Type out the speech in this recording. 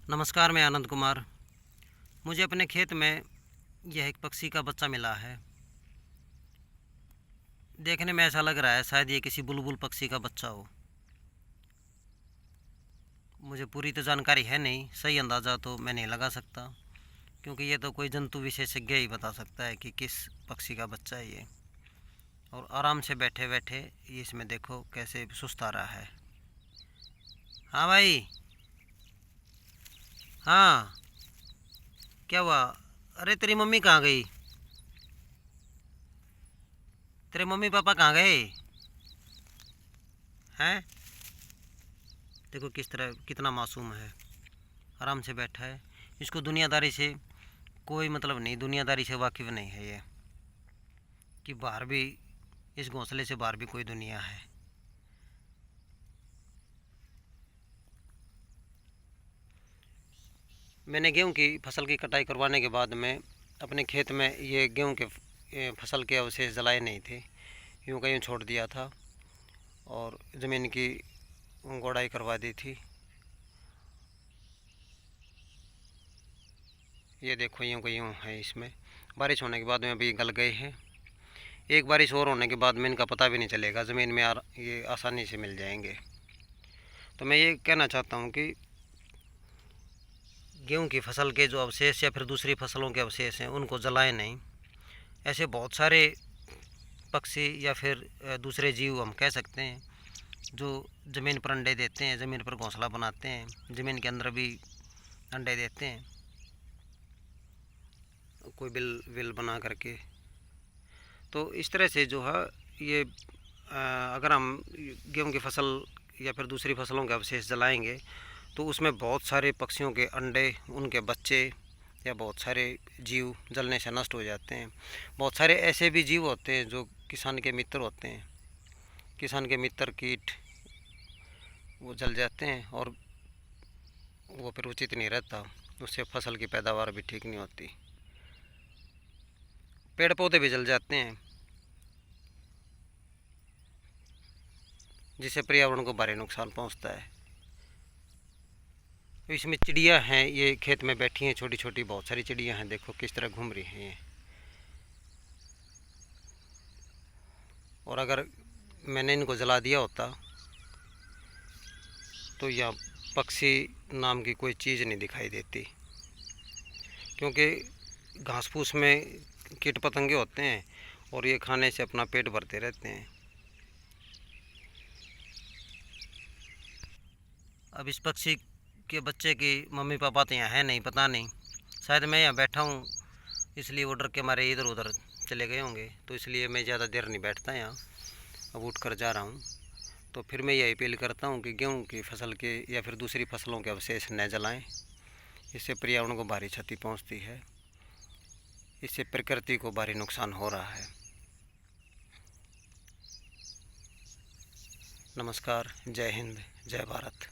नमस्कार, मैं आनंद कुमार। मुझे अपने खेत में यह एक पक्षी का बच्चा मिला है। देखने में ऐसा लग रहा है शायद ये किसी बुलबुल पक्षी का बच्चा हो। मुझे पूरी तो जानकारी है नहीं, सही अंदाज़ा तो मैं नहीं लगा सकता, क्योंकि ये तो कोई जंतु विशेषज्ञ ही बता सकता है कि किस पक्षी का बच्चा है ये। और आराम से बैठे बैठे ये इसमें देखो कैसे सुस्ता रहा है। हाँ भाई। हाँ, क्या हुआ? अरे तेरी मम्मी कहाँ गई? तेरे मम्मी पापा कहाँ गए हैं? देखो किस तरह कितना मासूम है, आराम से बैठा है। इसको दुनियादारी से कोई मतलब नहीं, दुनियादारी से वाकिफ़ नहीं है ये, कि बाहर भी, इस घोंसले से बाहर भी कोई दुनिया है। मैंने गेहूं की फसल की कटाई करवाने के बाद में अपने खेत में ये गेहूं के फसल के अवशेष जलाए नहीं थे, यूं का यूं छोड़ दिया था और ज़मीन की गोड़ाई करवा दी थी। ये देखो यूं का यूं है, इसमें बारिश होने के बाद में अभी गल गए हैं। एक बारिश और होने के बाद में इनका पता भी नहीं चलेगा, ज़मीन में ये आसानी से मिल जाएंगे। तो मैं ये कहना चाहता हूँ कि गेहूं की फसल के जो अवशेष या फिर दूसरी फसलों के अवशेष हैं उनको जलाएं नहीं। ऐसे बहुत सारे पक्षी या फिर दूसरे जीव हम कह सकते हैं जो ज़मीन पर अंडे देते हैं, ज़मीन पर घोंसला बनाते हैं, ज़मीन के अंदर भी अंडे देते हैं, कोई बिल विल बना करके। तो इस तरह से जो है ये अगर हम गेहूं की फसल या फिर दूसरी फसलों के अवशेष जलाएंगे तो उसमें बहुत सारे पक्षियों के अंडे, उनके बच्चे या बहुत सारे जीव जलने से नष्ट हो जाते हैं। बहुत सारे ऐसे भी जीव होते हैं जो किसान के मित्र होते हैं, किसान के मित्र कीट, वो जल जाते हैं और वो फिर उचित नहीं रहता, उससे फसल की पैदावार भी ठीक नहीं होती, पेड़ पौधे भी जल जाते हैं, जिससे पर्यावरण को भारी नुकसान पहुंचता है। इसमें चिड़िया हैं, ये खेत में बैठी हैं, छोटी छोटी बहुत सारी चिड़िया हैं, देखो किस तरह घूम रही हैं ये। और अगर मैंने इनको जला दिया होता तो यह पक्षी नाम की कोई चीज़ नहीं दिखाई देती, क्योंकि घास फूस में कीट पतंगे होते हैं और ये खाने से अपना पेट भरते रहते हैं। अब इस पक्षी के बच्चे की मम्मी पापा तो यहाँ है नहीं, पता नहीं, शायद मैं यहाँ बैठा हूँ इसलिए वो डर के मारे इधर उधर चले गए होंगे, तो इसलिए मैं ज़्यादा देर नहीं बैठता यहाँ, अब उठ कर जा रहा हूँ। तो फिर मैं यही अपील करता हूँ कि गेहूँ की फसल के या फिर दूसरी फसलों के अवशेष न जलाएं, इससे पर्यावरण को भारी क्षति पहुँचती है, इससे प्रकृति को भारी नुकसान हो रहा है। नमस्कार, जय हिंद, जय भारत।